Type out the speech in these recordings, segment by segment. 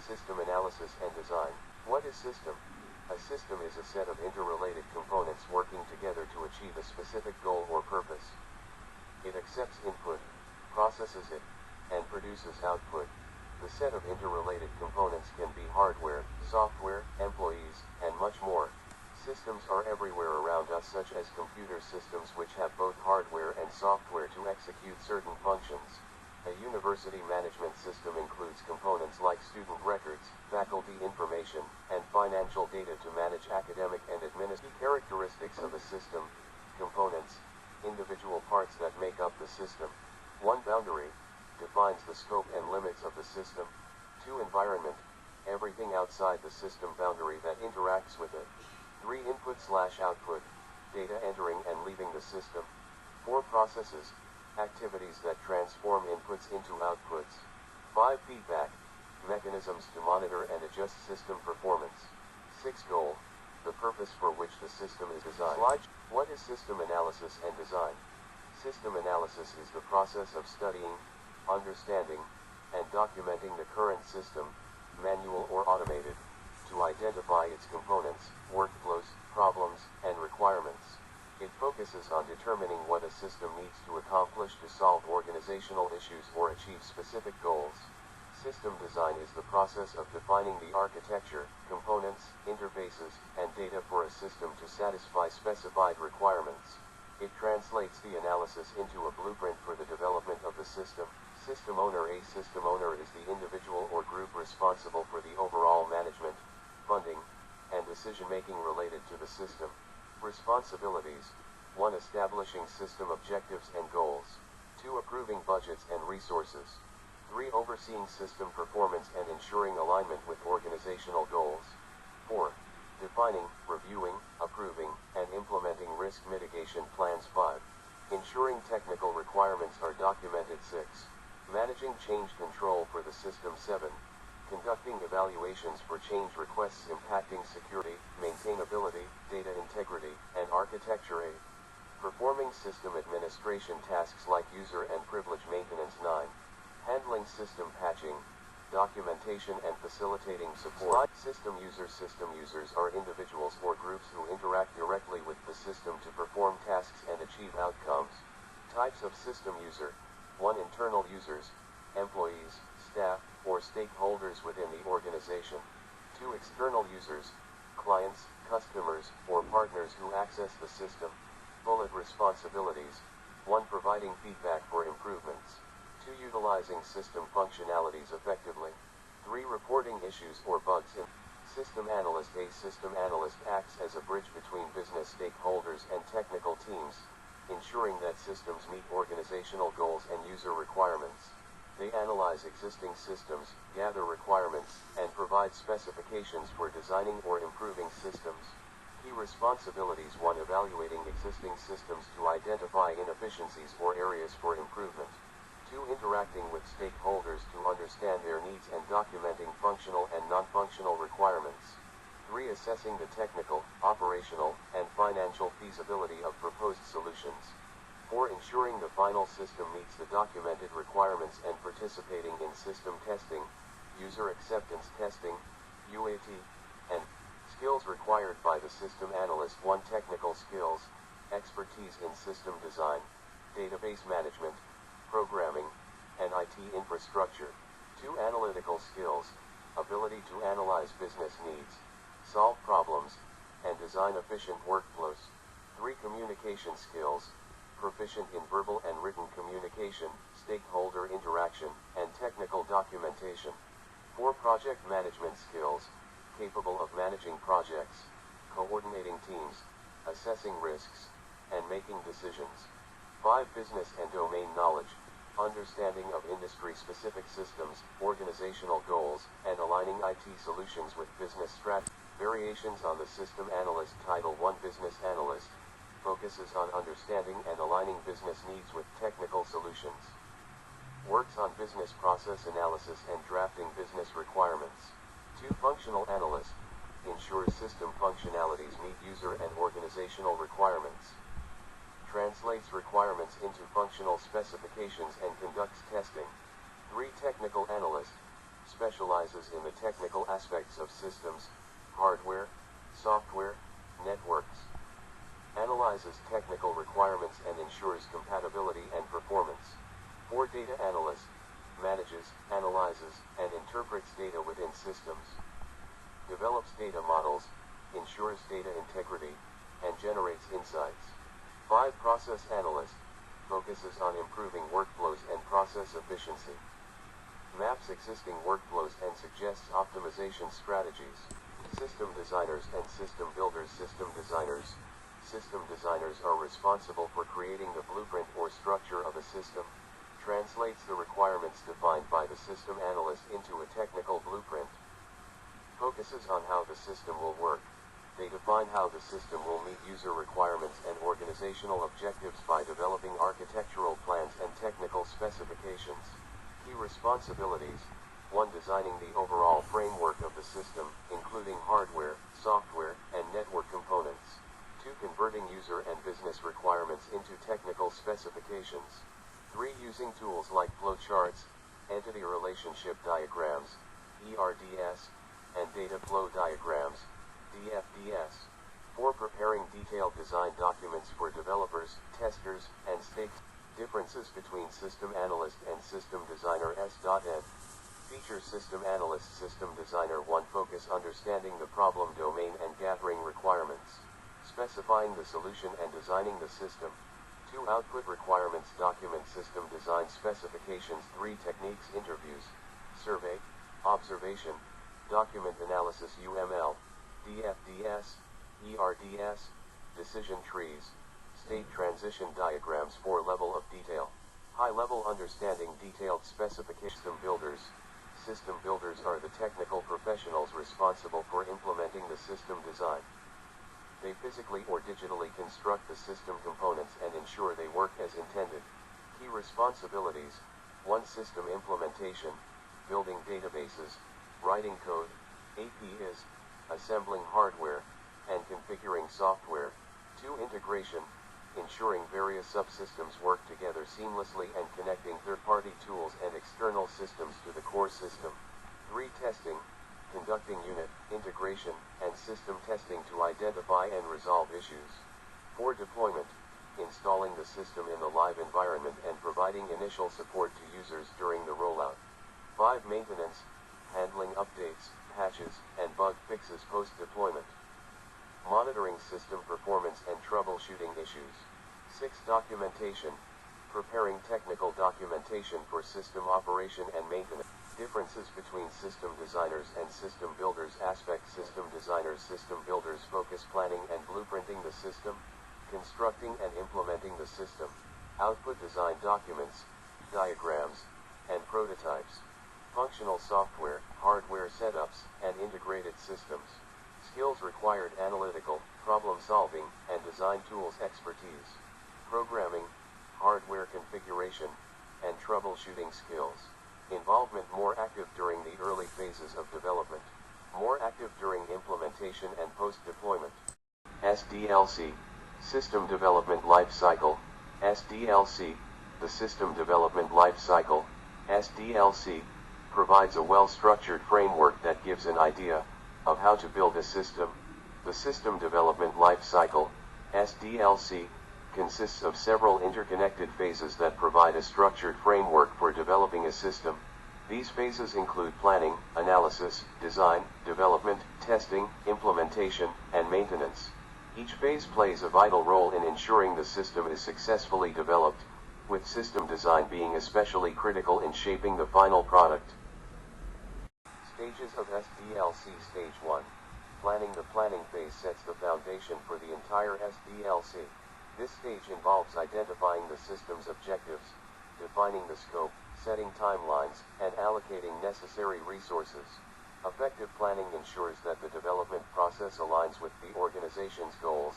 System analysis and design. What is system? A system is a set of interrelated components working together to achieve a specific goal or purpose. It accepts input, processes it, and produces output. The set of interrelated components can be hardware, software, employees, and much more. Systems are everywhere around us, such as computer systems which have both hardware and software to execute certain functions. A university management system includes components like student records, faculty information, and financial data to manage academic and administrative characteristics of a system. Components, individual parts that make up the system. 1. Boundary, defines the scope and limits of the system. 2. Environment, everything outside the system boundary that interacts with it. 3. Input/output, data entering and leaving the system. 4. Processes, activities that transform inputs into outputs. 5. Feedback, mechanisms to monitor and adjust system performance. 6. Goal, the purpose for which the system is designed. What is system analysis and design? System analysis is the process of studying, understanding, and documenting the current system, manual or automated, to identify its components, workflows, problems, and requirements. It focuses on determining what a system needs to accomplish to solve organizational issues or achieve specific goals. System design is the process of defining the architecture, components, interfaces, and data for a system to satisfy specified requirements. It translates the analysis into a blueprint for the development of the system. System owner. A system owner is the individual or group responsible for the overall management, funding, and decision-making related to the system. Responsibilities: 1. Establishing system objectives and goals. 2. Approving budgets and resources. 3. Overseeing system performance and ensuring alignment with organizational goals. 4. Defining, reviewing, approving, and implementing risk mitigation plans. 5. Ensuring technical requirements are documented. 6. Managing change control for the system. 7. Conducting evaluations for change requests impacting security, maintainability, data integrity, and architecture. 8. Performing system administration tasks like user and privilege maintenance. 9. Handling system patching, documentation and facilitating support. System users are individuals or groups who interact directly with the system to perform tasks and achieve outcomes. Types of system user: 1. Internal users, employees, staff, or stakeholders within the organization. 2. External users, clients, customers, or partners who access the system. Bullet responsibilities: 1. Providing feedback for improvements. 2. Utilizing system functionalities effectively. 3. Reporting issues or bugs in system analyst. A system analyst acts as a bridge between business stakeholders and technical teams, ensuring that systems meet organizational goals and user requirements. They analyze existing systems, gather requirements, and provide specifications for designing or improving systems. Key responsibilities: 1. Evaluating existing systems to identify inefficiencies or areas for improvement. 2. Interacting with stakeholders to understand their needs and documenting functional and non-functional requirements. 3. Assessing the technical, operational, and financial feasibility of proposed solutions. 4. Ensuring the final system meets the documented requirements and participating in system testing, user acceptance testing, UAT, and skills required by the system analyst. 1. Technical skills, expertise in system design, database management, programming, and IT infrastructure. 2. Analytical skills, ability to analyze business needs, solve problems, and design efficient workflows. 3. Communication skills, proficient in verbal and written communication, stakeholder interaction, and technical documentation. 4. Project management skills, capable of managing projects, coordinating teams, assessing risks, and making decisions. 5. Business and domain knowledge, understanding of industry-specific systems, organizational goals, and aligning IT solutions with business strategy. Variations on the System Analyst. Title 1. Business Analyst focuses on understanding and aligning business needs with technical solutions. Works on business process analysis and drafting business requirements. 2. Functional Analyst ensures system functionalities meet user and organizational requirements. Translates requirements into functional specifications and conducts testing. 3. Technical Analyst specializes in the technical aspects of systems, hardware, software, networks. Analyzes technical requirements and ensures compatibility and performance. 4. Data analyst, manages, analyzes, and interprets data within systems. Develops data models, ensures data integrity, and generates insights. 5. Process analyst, focuses on improving workflows and process efficiency. Maps existing workflows and suggests optimization strategies. System designers and system builders. System designers are responsible for creating the blueprint or structure of a system, translates the requirements defined by the system analyst into a technical blueprint. Focuses on how the system will work. They define how the system will meet user requirements and organizational objectives by developing architectural plans and technical specifications. Key responsibilities: 1. Designing the overall framework of the system, including hardware, software, and network components. 2. Converting user and business requirements into technical specifications. 3. Using tools like flowcharts, entity relationship diagrams, ERDS, and data flow diagrams, DFDS. 4. Preparing detailed design documents for developers, testers, and stakeholders. Differences between system analyst and system designer. S.N. Feature system analyst. System designer. 1. Focus understanding the problem domain and gathering requirements, specifying the solution and designing the system. 2. Output requirements. Document system design specifications. 3. Techniques. Interviews, survey, observation, document analysis. UML, DFDS, ERDS, decision trees, state transition diagrams. 4. Level of detail. High-level understanding. Detailed specification. System builders. System builders are the technical professionals responsible for implementing the system design. They physically or digitally construct the system components and ensure they work as intended. Key responsibilities: 1. System implementation, building databases, writing code, APIs, assembling hardware, and configuring software. 2. Integration, ensuring various subsystems work together seamlessly and connecting third-party tools and external systems to the core system. 3. Testing, conducting unit, integration, and system testing to identify and resolve issues. 4. Deployment, installing the system in the live environment and providing initial support to users during the rollout. 5. Maintenance, handling updates, patches, and bug fixes post-deployment. Monitoring system performance and troubleshooting issues. 6. Documentation, preparing technical documentation for system operation and maintenance. Differences between system designers and system builders. Aspect: system designers. System builders focus planning and blueprinting the system, constructing and implementing the system. Output: design documents, diagrams, and prototypes. Functional software, hardware setups, and integrated systems. Skills required: analytical, problem-solving, and design tools expertise. Programming, hardware configuration, and troubleshooting skills. Involvement: more active during the early phases of development, more active during implementation and post-deployment. SDLC, System Development Life Cycle. SDLC, the System Development Life Cycle, SDLC, provides a well-structured framework that gives an idea of how to build a system. The System Development Life Cycle, SDLC, consists of several interconnected phases that provide a structured framework for developing a system. These phases include planning, analysis, design, development, testing, implementation, and maintenance. Each phase plays a vital role in ensuring the system is successfully developed, with system design being especially critical in shaping the final product. Stages of SDLC. Stage 1. Planning. The planning phase sets the foundation for the entire SDLC. This stage involves identifying the system's objectives, defining the scope, setting timelines, and allocating necessary resources. Effective planning ensures that the development process aligns with the organization's goals,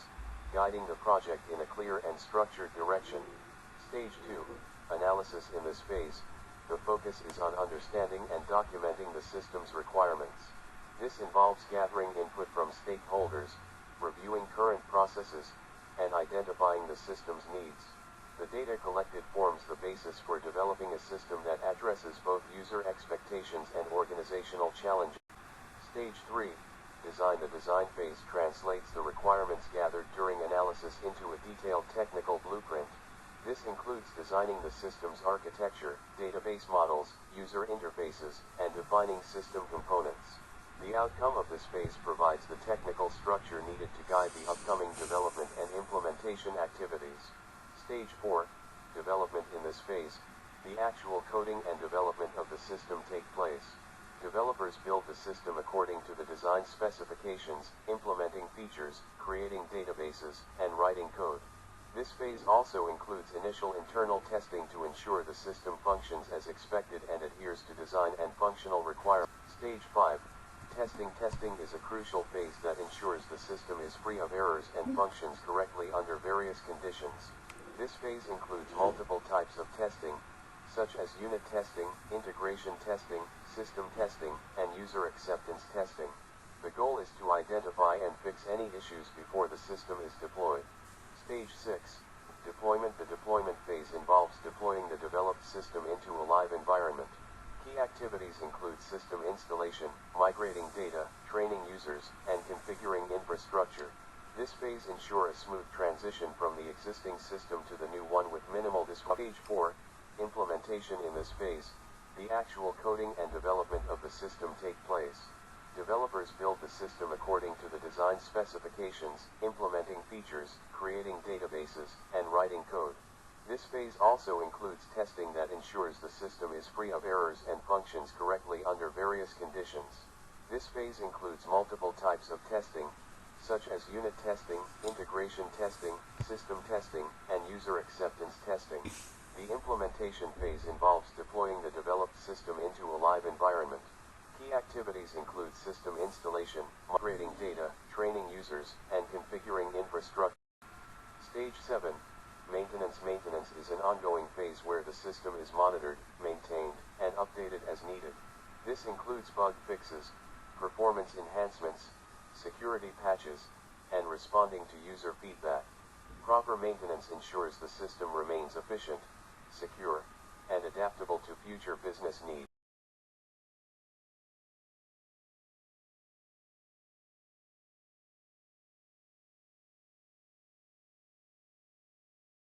guiding the project in a clear and structured direction. Stage 2. Analysis. In this phase, the focus is on understanding and documenting the system's requirements. This involves gathering input from stakeholders, reviewing current processes, and identifying the system's needs. The data collected forms the basis for developing a system that addresses both user expectations and organizational challenges. Stage 3. Design. The design phase translates the requirements gathered during analysis into a detailed technical blueprint. This includes designing the system's architecture, database models, user interfaces, and defining system components. The outcome of this phase provides the technical structure needed to guide the upcoming development and implementation activities. Stage 4. Development. In this phase, the actual coding and development of the system take place. Developers build the system according to the design specifications, implementing features, creating databases, and writing code. This phase also includes initial internal testing to ensure the system functions as expected and adheres to design and functional requirements. Stage 5. Testing. Testing is a crucial phase that ensures the system is free of errors and functions correctly under various conditions. This phase includes multiple types of testing, such as unit testing, integration testing, system testing, and user acceptance testing. The goal is to identify and fix any issues before the system is deployed. Stage 6. Deployment. The deployment phase involves deploying the developed system into a live environment. Key activities include system installation, migrating data, training users, and configuring infrastructure. This phase ensures a smooth transition from the existing system to the new one with minimal disruption. Stage 4. Implementation. In this phase, the actual coding and development of the system take place. Developers build the system according to the design specifications, implementing features, creating databases, and writing code. This phase also includes testing that ensures the system is free of errors and functions correctly under various conditions. This phase includes multiple types of testing, such as unit testing, integration testing, system testing, and user acceptance testing. The implementation phase involves deploying the developed system into a live environment. Key activities include system installation, migrating data, training users, and configuring infrastructure. Stage 7. Maintenance. Maintenance is an ongoing phase where the system is monitored, maintained, and updated as needed. This includes bug fixes, performance enhancements, security patches, and responding to user feedback. Proper maintenance ensures the system remains efficient, secure, and adaptable to future business needs.